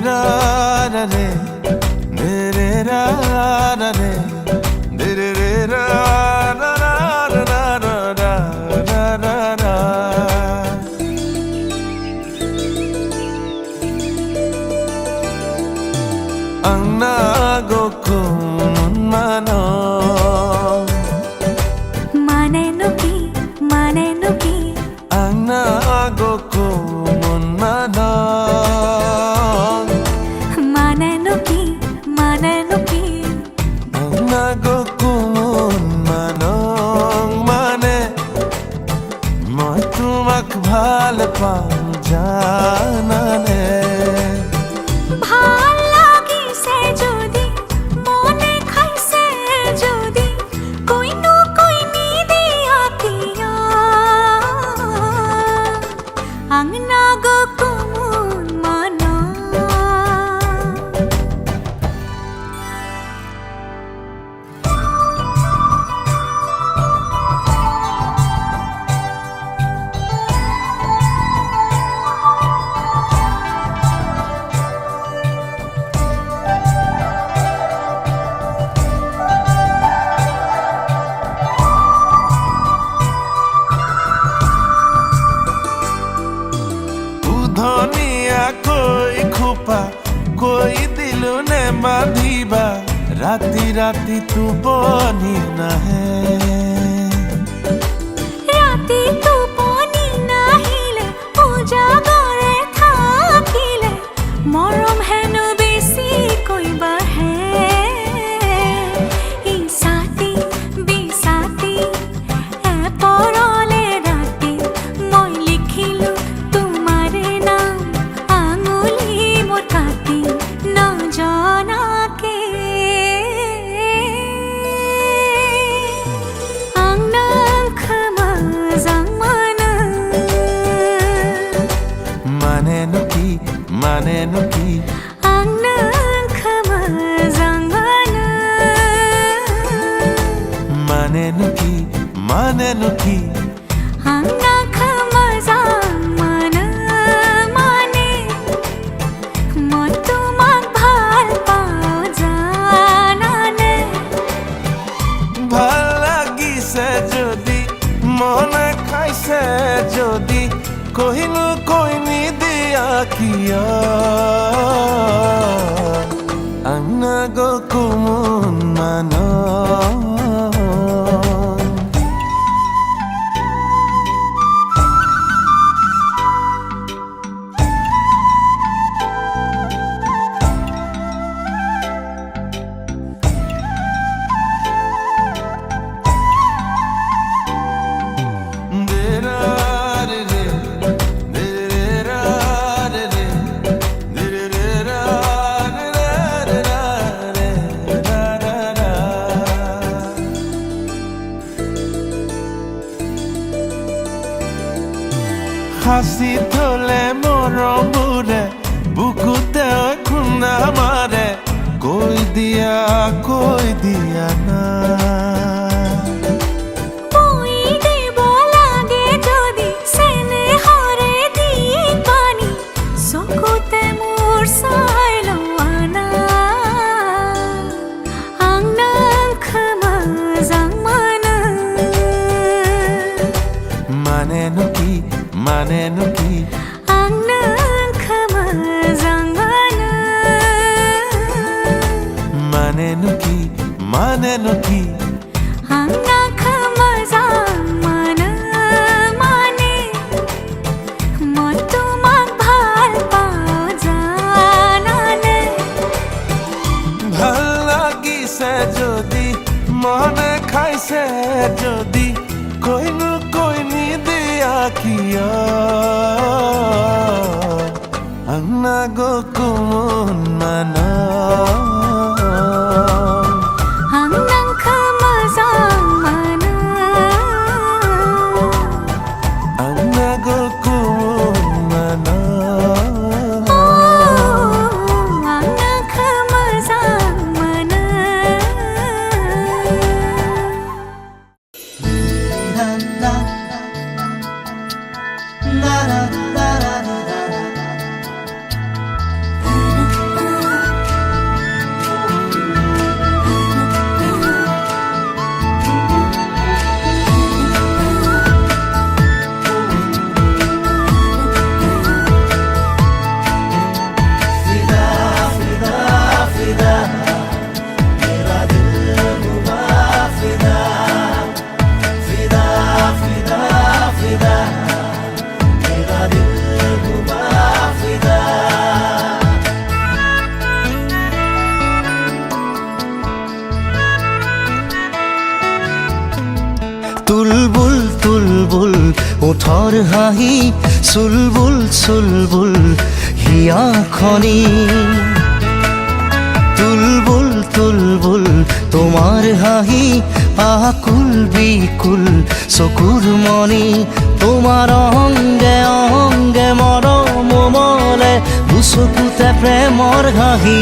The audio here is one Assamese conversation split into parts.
ra ra re re ra ra re re ra ra ra ra ra ra ra ra ra ang nago mano maneno ki ang nago mano maneno ki ang nago mano মানে মই তোমাক ভাল পাওঁ জানানে ভাল লাগিছে যদি মনে খাইছে যদি কইনো কইনি দিয়া কিয়া ang nagokumun mana ধনিয়া কই খোপা কই দিলো নে বাঁধিবা ৰাতি ৰাতি টোপনি নাহে ৰাতি টোপনি নাহিলে উজাগৰে থাকিলে মৰম হেনো বেছি কইবাহে ইসাতি বিসাতি পৰলে ৰাতি মই লিখিলো তোমাৰে নাম আঙুলি মোৰ কাটি নজনাকে ang nagkamazang mana maneno ki ang nagkamazang mana maneno ki ang nagkamazang mana মানে মই তোমাক ভাল পাওঁ জানানে ভাল লাগিছে যদি মনে খাইছে যদি কহিনো কইনি দিয়া কিয় ang nagokumun mano হাসি থলে মৰমবোৰে বুকুতে খুন্দা মাৰে কৈ দিয়া না বই দিব লাগে যদি চেনেহৰে দি পানী চকুতে মোৰ চাই লোৱা না ang nagkamazang mana maneno ki ang nagkamazang mana maneno ki ang nagkamazang mana মানে মই তোমাক ভাল পাওঁ জানানে ভাল লাগিছে যদি মনে খাইছে যদি কইনো কইনি দিয়া কিয় ang nagokumun mano ang nagkamazang mana ang nagokumun mano ang nagkamazang mana la la la la la la মুখৰ হাঁহি চুলবুল চুলবুল হিয়াখনি তুলবুল তুলবুল তোমাৰ হাঁহি আকুল বিকুল চকুৰ মণি তোমাৰ অংগে অংগে মৰম মলে দুচকুতে প্ৰেমৰ হাঁহি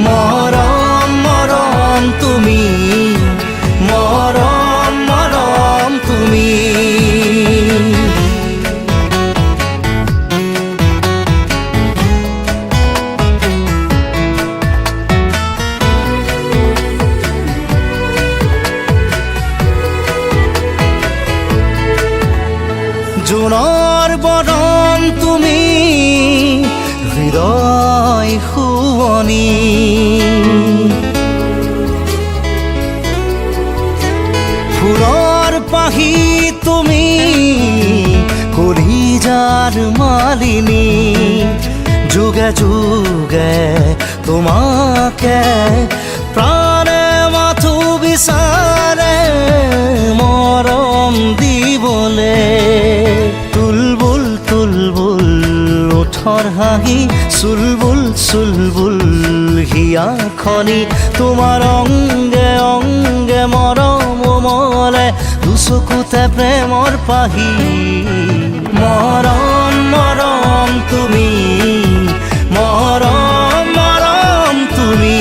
মৰম মৰম তুমি মৰম মৰম তুমি জোনৰ বৰণ তুমি হৃদয় শুৱনি ফুলৰ পাহি তুমি কলিজাৰ মালিনী যুগে যুগে তোমাকে প্ৰাণে মাথো বিচাৰে মৰম দিবলে তুলবুল তুলবুল ওঠৰ হাঁহি চুলবুল চুলবুল হিয়াখনি তোমাৰ অংগে অংগে মৰম মলে দুচকুতে প্ৰেমৰ পাহি মৰম মৰম তুমি মৰম মৰম তুমি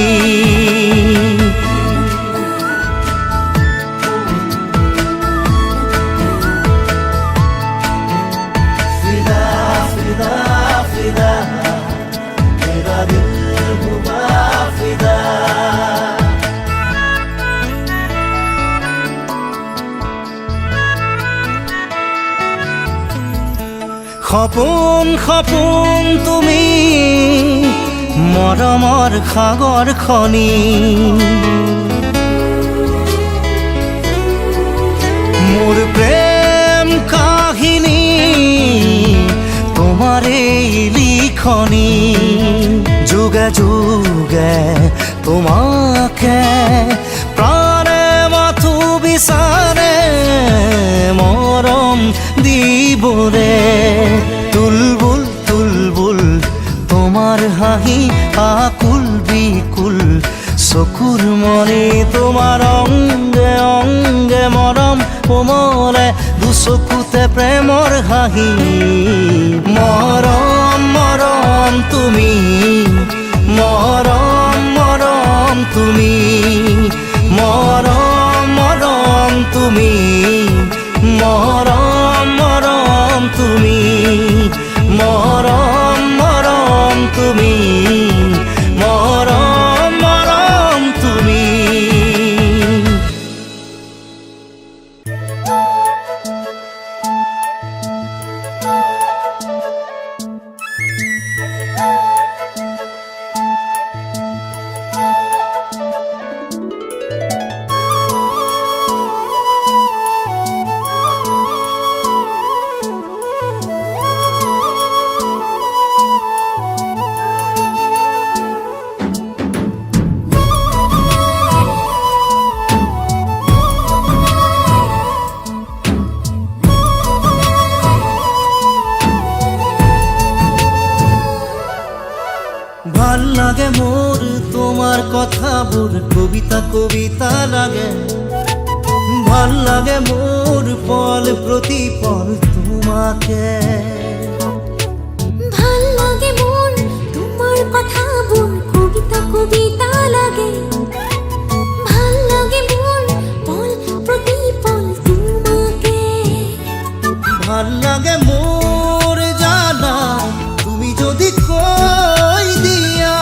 সপোন সপোন তুমি মৰমৰ সাগৰ খনি মোৰ প্ৰেম কাহিনী তোমাৰে লিখনি যুগে যুগে তোমাকে প্ৰাণে মাথো বিচাৰে মৰম দিবৰে তুলবুল তুলবুল তোমাৰ হাঁহি আকুল বিকুল চকুৰ মণি তোমাৰ অংগে অংগে মৰম কোমলে দুচকুতে প্ৰেমৰ হাঁহি মৰম মৰম তুমি মৰম মৰম তুমি মৰম মৰম তুমি মৰম মৰম তুমি মৰম মৰম তুমি মৰম মৰম তুমি ভাল লাগে মোৰ তোমাৰ কথাবোৰ কবিতা কবিতা লাগে ভাল লাগে মোৰ পল প্ৰতি পল তোমাকে ভাল লাগে মোৰ তোমাৰ কথাবোৰ কবিতা কবিতা লাগে ভাল লাগে মোর পল প্রতি পল তোমাকে ভাল লাগে মোর জানা তুমি যদি কই দিয়া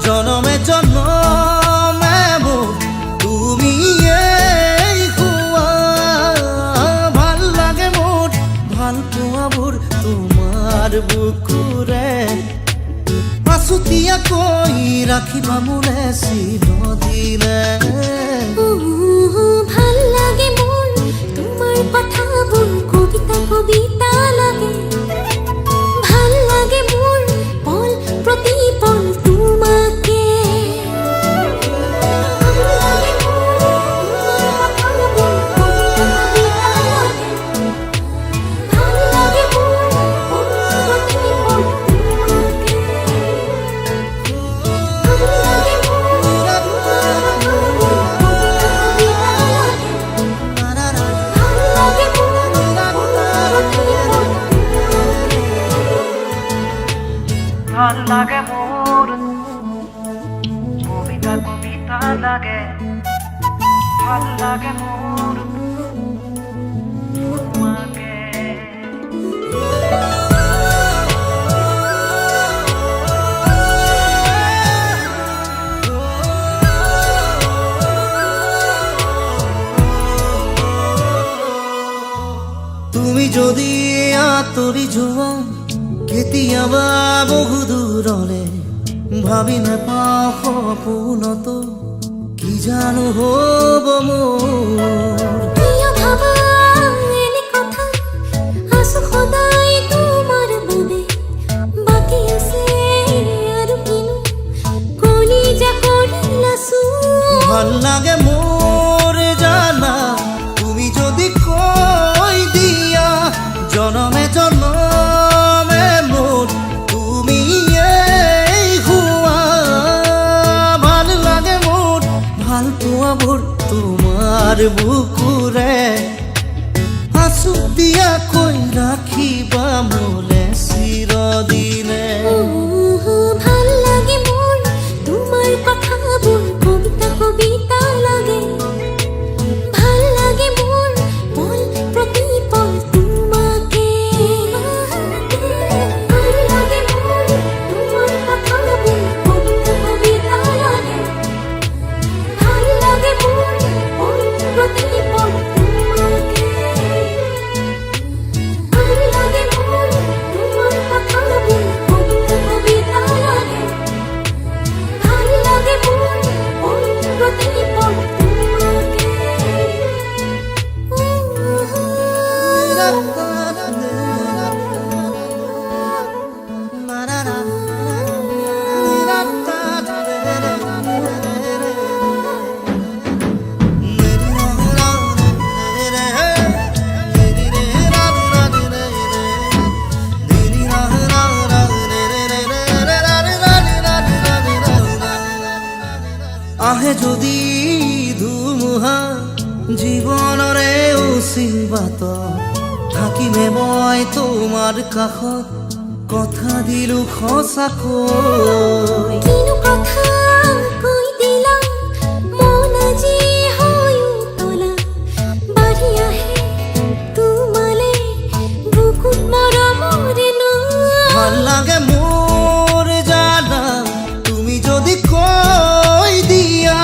জনমে জনমে মোর তুমি এই হুয়া ভাল লাগে মোর ভাল পোৱাবোৰ তোমাৰ বুকুৰে আছুতীয়া কৈ ৰাখিবা মোৰে চিৰদিনে ভাল লাগে মোৰ তোমাৰ কথাবোৰ কবিতা কবিতা লাগে ভাল লাগে মোৰ পল প্ৰতি পল তোমাকে ভাল লাগে মোৰ তোমাৰ কথাবোৰ কবিতা কবিতা লাগে ভাল ভাল লাগে মোৰ কবিতা কবিতা লাগে ভাল লাগে মোৰ তোমাকে তুমি যদি আঁতৰি যোৱা কেতিয়াবা বহু দূৰলে ভাবি নাপাওঁ সপোনতো কি জানো হ'ব মোৰ প্ৰিয় ভাবা এনে কথা আছো সদায় তোমাৰ বাবে বাকী আছে আৰু কিনো কলিজা কৰিলাছো ভাল লাগে মোৰ জানা তুমি যদি কৈ দিয়া জনমে জনমে মোৰ তুমি হোৱা ভাল লাগে মোৰ ভাল পোৱাবোৰ তোমাৰ বুকুৰে আঁচু দিয়াকৈ ৰাখিবা মোলে চিৰদিনে ভাল লাগে মোৰ তোমাৰ কথাবোৰ কবিতা কবিতা লাগে ভাল লাগে মোৰ পল প্ৰতি পল তোমাকে ভাল লাগে মোৰ তোমাৰ কথাবোৰ কবিতা কবিতা লাগে ভাল লাগে মোৰ পল প্ৰতি পল তোমাকে ভাল লাগে মোৰ তোমাৰ কথাবোৰ কবিতা কবিতা লাগে ভাল লাগে মোৰ পল প্ৰতি পল আহে যদি ধুমুহা জীৱনৰে উচিবাত থাকিমে মই তোমাৰ কাষত কথা দিলো সঁচাকৈ কিনো কথা কৈ দিলা মন আজি হৈ উতলা বাঢ়ি আহে তোমালে বুকুত মৰমৰে ভাল লাগে মোৰ জানা তুমি যদি কৈ দিয়া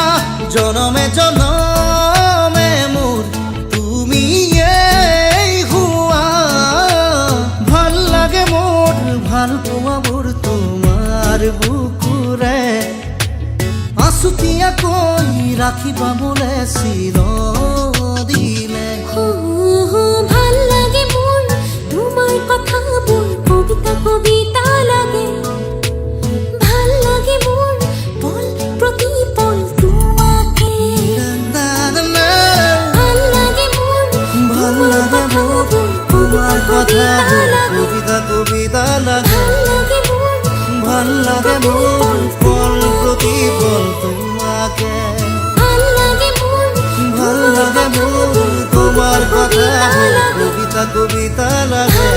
জনমে জনমে মোৰ তুমি হোৱা ভাল লাগে মোৰ ভাল পোৱাবোৰ তোমাৰ বুকুৰে আঁচুতীয়াকৈ ৰাখিবা মোলে চিৰদিনে ভাল লাগে মোৰ তোমাৰ কথাবোৰ কবিতা কবিতা লাগে ভাল লাগে মোৰ পল প্ৰতি পল তোমাকে ভাল লাগে মোৰ ভাল লাগে মোৰ তোমাৰ কথাবোৰ কবিতা কবিতা লাগে ভাল লাগে মোৰ ভাল লাগে মোৰ পল প্ৰতি পল তোমাকে ভাল লাগে মোৰ ভাল লাগে মোৰ তোমাৰ কথাবোৰ কবিতা কবিতা লাগে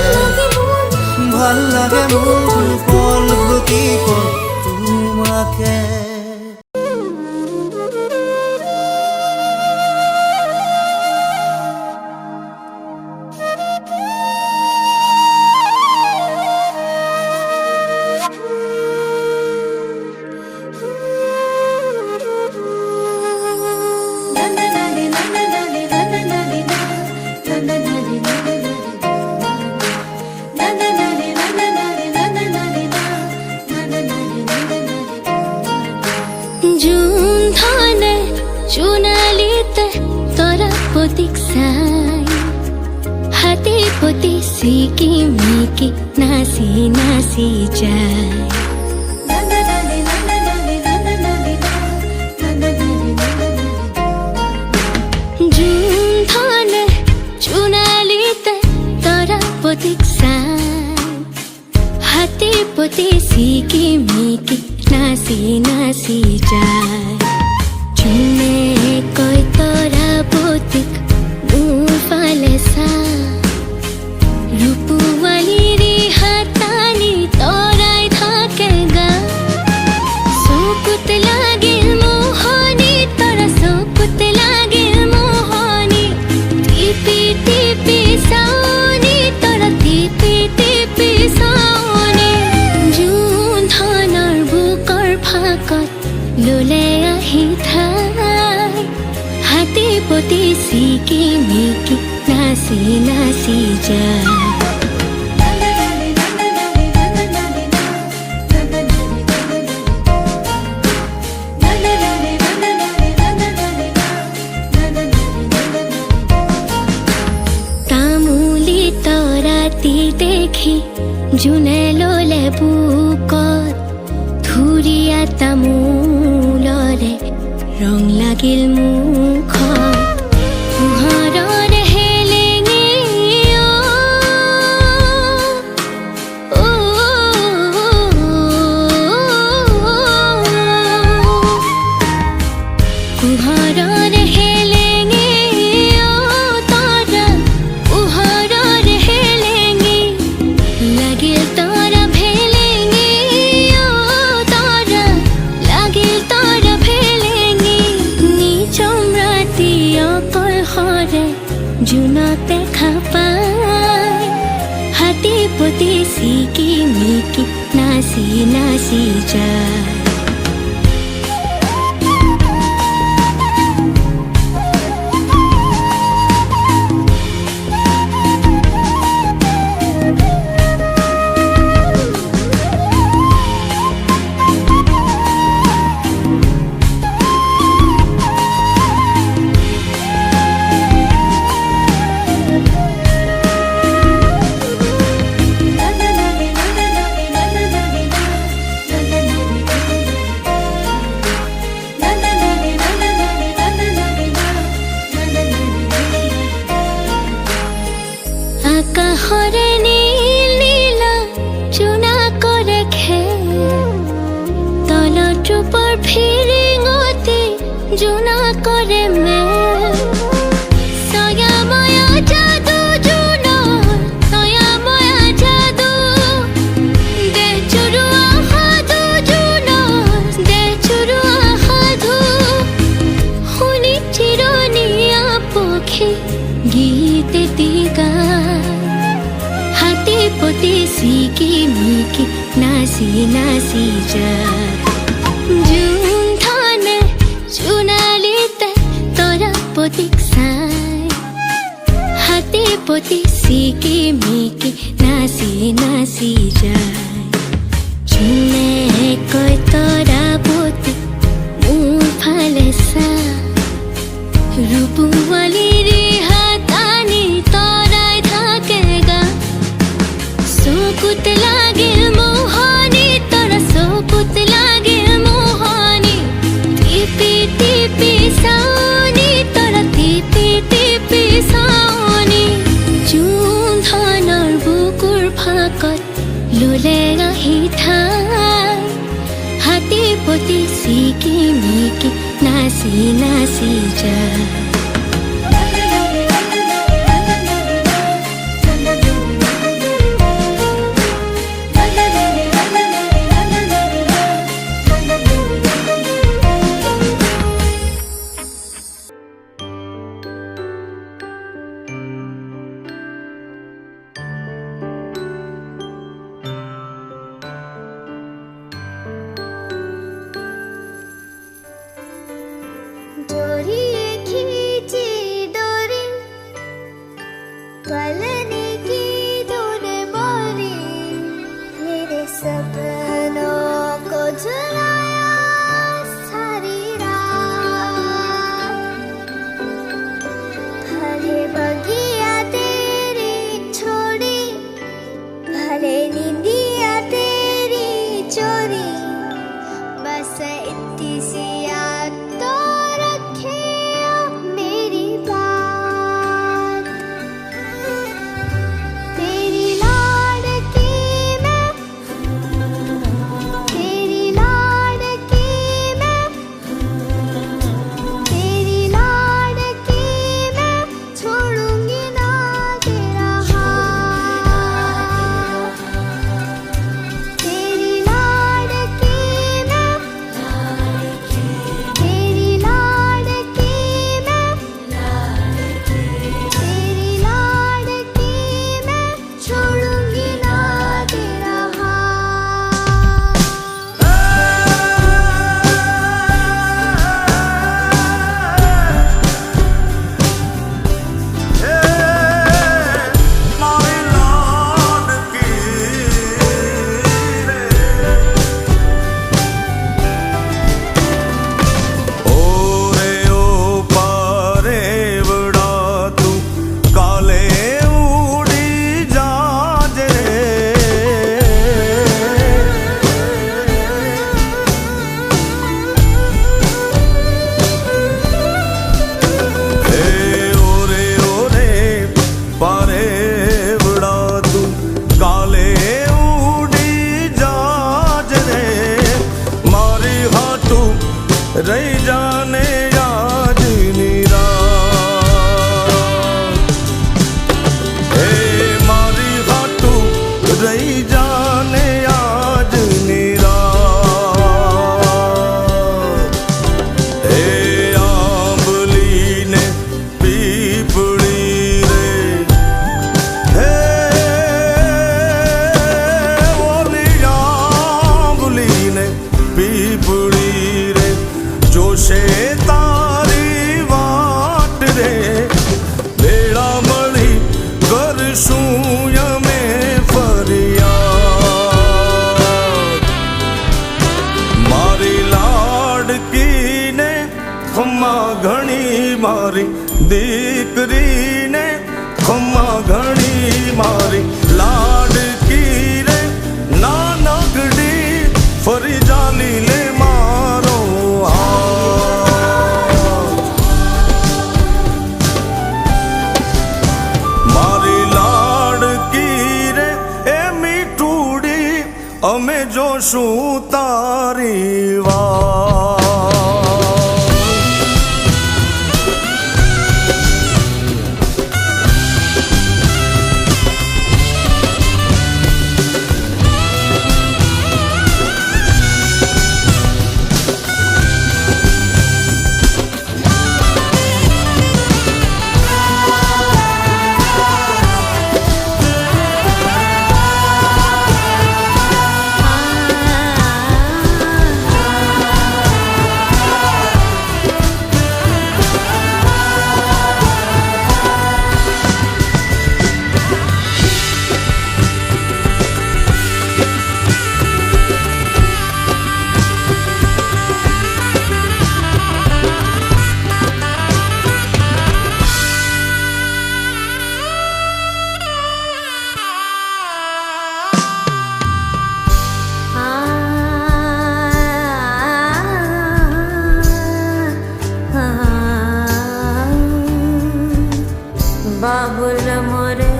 ভাল লাগে মোৰ পল প্ৰতি পল তোমাকে জুন ধানে চুনালিতে তোরা প্রতীক সাই হাতে পতি সিকি মিকি নাসি নাসি যায় জুন ধানে চুনালিতে তোরা প্রতীক সাই হাতে পতি সিকি মিকি নাসি নাসি যায় চুমে কই তোরা প্রতীক মোৰ ফালে চা ৰূপৱালীৰ হাতানি তৰাই থাকে ঝিকিমিকি নাচি নাচি যায় তামুলি তৰাতি দেখি জোনে ললে বুকত ধুৰীয়া তামোলৰে ৰং লাগিল মুখত পোহৰৰ হেলেঙে পোহৰৰ হেলেঙে তৰা পোহৰৰ হেলেঙে লাগিল তৰা ভেলেঙে তৰা লাগিল তৰা ভেলেঙে নিচম ৰাতি অকলশৰে জোনত দেখা পায় হাতী পতি ছিকিমিকি নাচি নাচি যায় আকাশৰে নীল নীলা চুনা কৰে খেল তলত ৰূপৰ ফিৰিঙতি জোনা কৰে মেল ছয়াময়া যাদু জোনৰ ছয়াময়া যাদু দেহ চুৰুৱা সাধু জোনৰ দেহ চুৰুৱা সাধু শুনি চিৰণীয়া পক্ষী গীত এটি গায় হাতী পতি ছিকিমিকি নাচি নাচি যায় জোন ধানে জোনালীতে তৰা পতিক চাই হাতী পতি ছিকিমিকি নাচি নাচি যায় জোনে কয় তৰা পতি মোৰ ফালে চা ৰূপৱালীৰ হাতানি তৰাই থাকে গা চকুত লাগিল মোহনি তৰা চকুত লাগিল মোহনি টিপি টিপি চাওনি তৰা টিপি টিপি চাওনি জোন ধানৰ বুকুৰ ফাকত ললে আহি ঠাই হাতী পতি ছিকিমিকি নাচি নাচি যায় জড়িয়ে मारी दीकरी ने खम्मा घणी मारी लाडकी रे नानकड़ी फरी जाली ले मारो मारी लाडकी रे ए मीठूड़ी अमे जोशू तारी वाह। बाबुल मोरे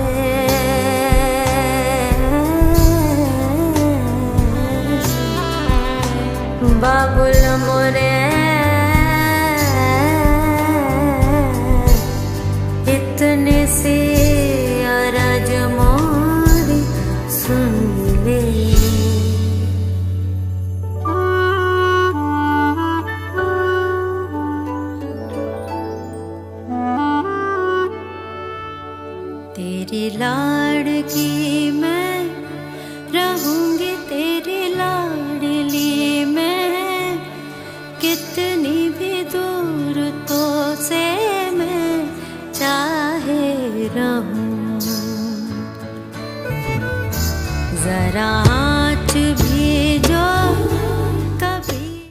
बाबुल मोरे इतने से अरज मोरी सुन ले। तेरी लाड़की मैं रहूंगी, तेरी लाडली मैं, कितनी भी दूर तो से मैं चाहे रहूं। जरा